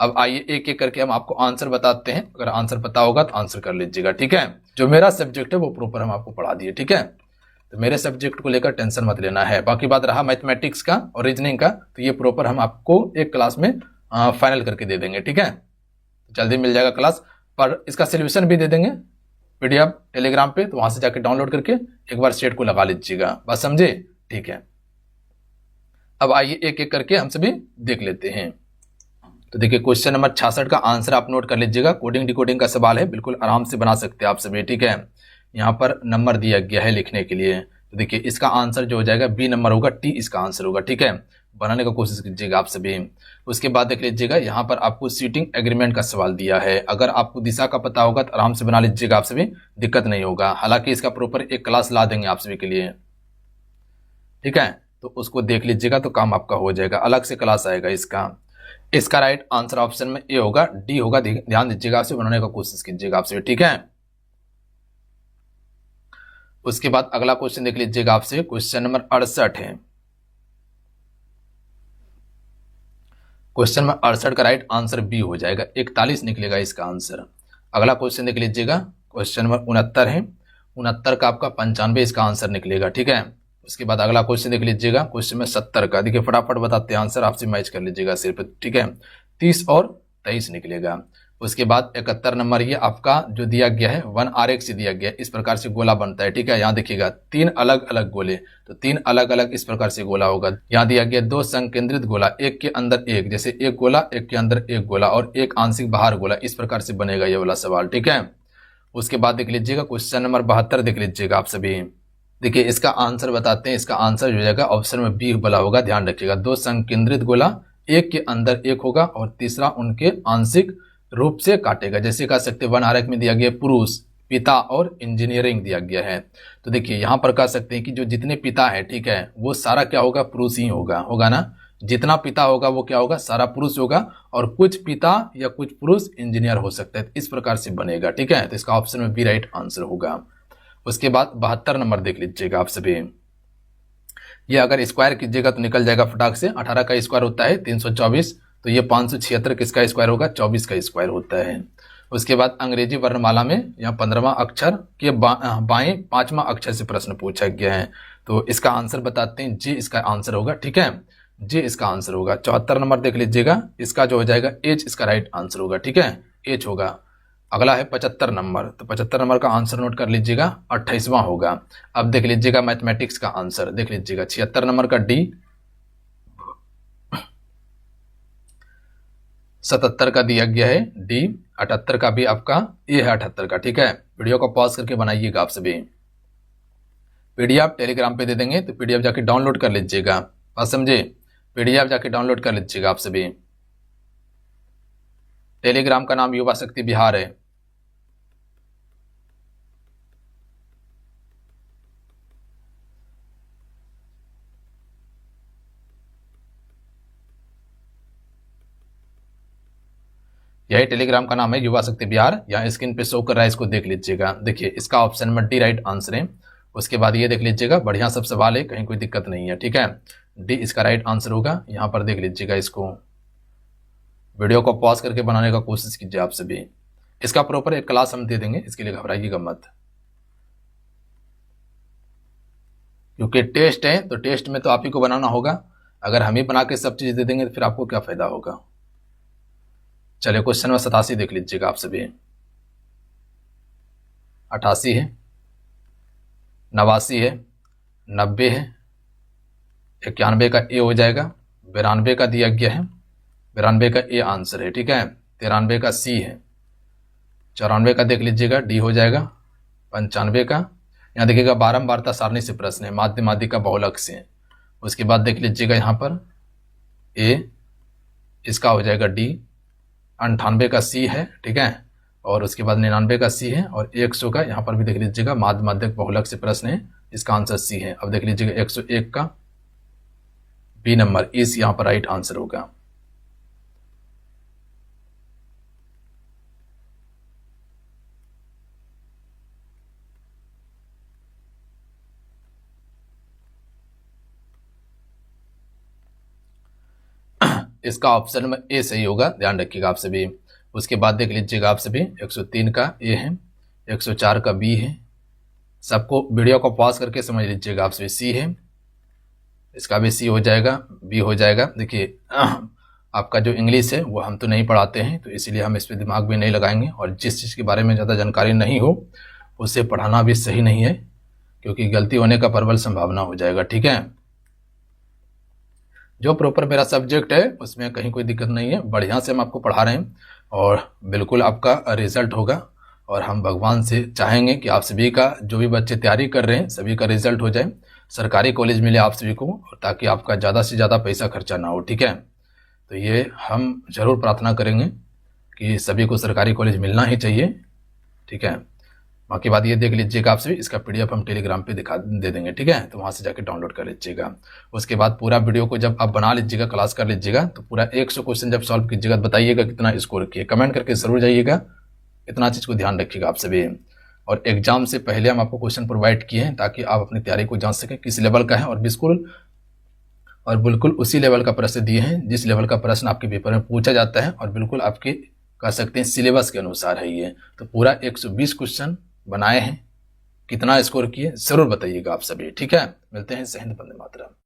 अब आइए एक एक करके हम आपको आंसर बताते हैं। अगर आंसर पता होगा तो आंसर कर लीजिएगा, ठीक है। जो मेरा सब्जेक्ट है वो प्रॉपर हम आपको पढ़ा दिए, ठीक है। तो मेरे सब्जेक्ट को लेकर टेंशन मत लेना है। बाकी बात रहा मैथमेटिक्स का और रीजनिंग का, तो ये प्रॉपर हम आपको एक क्लास में फाइनल करके दे देंगे, ठीक है। जल्दी मिल जाएगा क्लास, पर इसका सोल्यूशन भी दे देंगे पीडीएफ टेलीग्राम पे, तो वहां से जाके डाउनलोड करके एक बार सेट को लगा लीजिएगा। बात समझे, ठीक है। अब आइए एक एक करके हम सभी देख लेते हैं। तो देखिए क्वेश्चन नंबर 66 का आंसर आप नोट कर लीजिएगा। कोडिंग डिकोडिंग का सवाल है, बिल्कुल आराम से बना सकते हैं आप सभी, ठीक है। यहाँ पर नंबर दिया गया है लिखने के लिए। तो देखिए इसका आंसर जो हो जाएगा बी नंबर होगा, टी इसका आंसर होगा, ठीक है। बनाने का कोशिश कीजिएगा आप सभी। उसके बाद देख लीजिएगा यहाँ पर आपको सीटिंग एग्रीमेंट का सवाल दिया है। अगर आपको दिशा का पता होगा तो आराम से बना लीजिएगा आप सभी, दिक्कत नहीं होगा। हालांकि इसका प्रॉपर एक क्लास ला देंगे आप सभी के लिए, ठीक है। तो उसको देख लीजिएगा तो काम आपका हो जाएगा, अलग से क्लास आएगा इसका। इसका राइट आंसर ऑप्शन में ए होगा, डी होगा। ध्यान दीजिएगा, आपसे बनाने का कोशिश कीजिएगा आप सभी, ठीक है। उसके बाद अगला क्वेश्चन देख लीजिएगा आपसे, क्वेश्चन नंबर 68 है। क्वेश्चन नंबर 68 का राइट आंसर बी हो जाएगा, 41 निकलेगा इसका आंसर। अगला क्वेश्चन देख लीजिएगा, क्वेश्चन नंबर 69 है। 69 का आपका 95 इसका आंसर निकलेगा, ठीक है। उसके बाद अगला क्वेश्चन देख लीजिएगा, क्वेश्चन में 70 का, देखिए फटाफट बताते हैं आंसर, आपसे मैच कर लीजिएगा सिर्फ, ठीक है। 30 और 23 निकलेगा। उसके बाद 71 नंबर, ये आपका जो दिया गया है 1RX से दिया गया है। इस प्रकार से गोला बनता है, ठीक है। यहाँ देखिएगा 3 अलग अलग गोले, तो 3 अलग अलग इस प्रकार से गोला होगा। यहाँ दिया गया 2 संकेंद्रित गोला, एक के अंदर एक, जैसे एक गोला एक के अंदर एक गोला और एक आंशिक बाहर गोला, इस प्रकार से बनेगा ये वाला सवाल, ठीक है। उसके बाद देख लीजिएगा क्वेश्चन नंबर 72 देख लीजिएगा आप सभी। देखिए इसका आंसर बताते हैं। इसका आंसर हो जाएगा ऑप्शन में बी वाला होगा, ध्यान रखिएगा। 2 संकेंद्रित गोला, एक के अंदर एक होगा और तीसरा उनके आंशिक रूप से काटेगा। जैसे कह सकते 1RX में दिया गया पुरुष, पिता और इंजीनियरिंग दिया गया है। तो देखिए यहाँ पर कह सकते हैं कि जो जितने पिता है, ठीक है, वो सारा क्या होगा, पुरुष ही होगा ना। जितना पिता होगा वो क्या होगा, सारा पुरुष होगा, और कुछ पिता या कुछ पुरुष इंजीनियर हो सकता है। इस प्रकार से बनेगा, ठीक है। तो इसका ऑप्शन में बी राइट आंसर होगा। उसके बाद 72 नंबर देख लीजिएगा आप सभी। ये अगर स्क्वायर कीजिएगा तो निकल जाएगा फटाक से। 18 का स्क्वायर होता है 324, तो ये 576 किसका स्क्वायर होगा, 24 का स्क्वायर होता है। उसके बाद अंग्रेजी वर्णमाला में यहाँ 15वां अक्षर के बाएं 5वां अक्षर से प्रश्न पूछा गया है। तो इसका आंसर बताते हैं, जी इसका आंसर होगा, ठीक है। जी इसका आंसर होगा। 74 नंबर देख लीजिएगा, इसका जो हो जाएगा एच इसका राइट आंसर होगा, ठीक है, एच होगा। अगला है 75 नंबर, तो 75 नंबर का आंसर नोट कर लीजिएगा, 28वां होगा। अब देख लीजिएगा मैथमेटिक्स का आंसर देख लीजिएगा, 76 नंबर का डी, 77 का दिया गया है डी, 78 का भी आपका ए है 78 का, ठीक है। वीडियो को पॉज करके बनाइएगा आप सभी। पीडीएफ टेलीग्राम पे दे देंगे, तो पीडीएफ जाके डाउनलोड कर लीजिएगा, बात समझे। पीडीएफ जाके डाउनलोड कर लीजिएगा आप सभी। टेलीग्राम का नाम युवा शक्ति बिहार है। यही टेलीग्राम का नाम है युवा शक्ति बिहार। यहाँ स्क्रीन पे शो कर रहा है, इसको देख लीजिएगा। देखिए इसका ऑप्शन में डी राइट आंसर है। उसके बाद ये देख लीजिएगा, बढ़िया सब सवाल है, कहीं कोई दिक्कत नहीं है, ठीक है। डी इसका राइट आंसर होगा। यहाँ पर देख लीजिएगा इसको, वीडियो को पॉज करके बनाने का कोशिश कीजिए आप सभी। इसका प्रॉपर एक क्लास हम दे देंगे, इसके लिए घबराइएगा मत, क्योंकि टेस्ट है तो टेस्ट में तो आप ही को बनाना होगा। अगर हम ही बना के सब चीज दे देंगे तो फिर आपको क्या फायदा होगा। चलिए क्वेश्चन नंबर 87 देख लीजिएगा आप सभी। 88 है, 89 है, 90 है, 91 का ए हो जाएगा, 92 का दिया गया है, 92 का ए आंसर है, ठीक है। 93 का सी है, 94 का देख लीजिएगा डी हो जाएगा, 95 का, यहाँ देखिएगा बारंबारता सारणी से प्रश्न है, माध्य माध्यिका का बहुलक से। उसके बाद देख लीजिएगा यहाँ पर ए, इसका हो जाएगा डी, 98 का सी है, ठीक है, और उसके बाद 99 का सी है, और 100 का यहाँ पर भी देख लीजिएगा माध्य माध्यिका बहुलक से प्रश्न है, इसका आंसर सी है। अब देख लीजिएगा 101 का बी नंबर, इस यहाँ पर राइट आंसर होगा। इसका ऑप्शन नंबर ए सही होगा, ध्यान रखिएगा आप सभी। उसके बाद देख लीजिएगा आप सभी 103 का ए है, 104 का बी है। सबको वीडियो को पॉज करके समझ लीजिएगा आप सभी। सी है, इसका भी सी हो जाएगा, बी हो जाएगा। देखिए आपका जो इंग्लिश है वो हम तो नहीं पढ़ाते हैं, तो इसीलिए हम इस पर दिमाग भी नहीं लगाएंगे, और जिस चीज़ के बारे में ज़्यादा जानकारी नहीं हो उसे पढ़ाना भी सही नहीं है, क्योंकि गलती होने का प्रबल संभावना हो जाएगा, ठीक है। जो प्रॉपर मेरा सब्जेक्ट है उसमें कहीं कोई दिक्कत नहीं है, बढ़िया से हम आपको पढ़ा रहे हैं और बिल्कुल आपका रिजल्ट होगा। और हम भगवान से चाहेंगे कि आप सभी का, जो भी बच्चे तैयारी कर रहे हैं, सभी का रिजल्ट हो जाए, सरकारी कॉलेज मिले आप सभी को, और ताकि आपका ज़्यादा से ज़्यादा पैसा खर्चा ना हो, ठीक है। तो ये हम ज़रूर प्रार्थना करेंगे कि सभी को सरकारी कॉलेज मिलना ही चाहिए, ठीक है। बाकी बात ये देख लीजिएगा आप सभी, इसका PDF हम टेलीग्राम पे दे देंगे, ठीक है, तो वहाँ से जाके डाउनलोड कर लीजिएगा। उसके बाद पूरा वीडियो को जब आप बना लीजिएगा, क्लास कर लीजिएगा, तो पूरा 100 क्वेश्चन जब सॉल्व कीजिएगा, बताइएगा कितना स्कोर किए, कमेंट करके जरूर जाइएगा। इतना चीज़ को ध्यान रखिएगा आप सभी। और एग्जाम से पहले हम आपको क्वेश्चन प्रोवाइड किए हैं ताकि आप अपनी तैयारी को जान सकें किस लेवल का है, और बिल्कुल उसी लेवल का प्रश्न दिए हैं जिस लेवल का प्रश्न आपके पेपर में पूछा जाता है, और बिल्कुल आपके कह सकते हैं सिलेबस के अनुसार है ये। तो पूरा 120 क्वेश्चन बनाए हैं, कितना स्कोर किए जरूर बताइएगा आप सभी, ठीक है। मिलते हैं। जय हिंद, वंदे मातरम।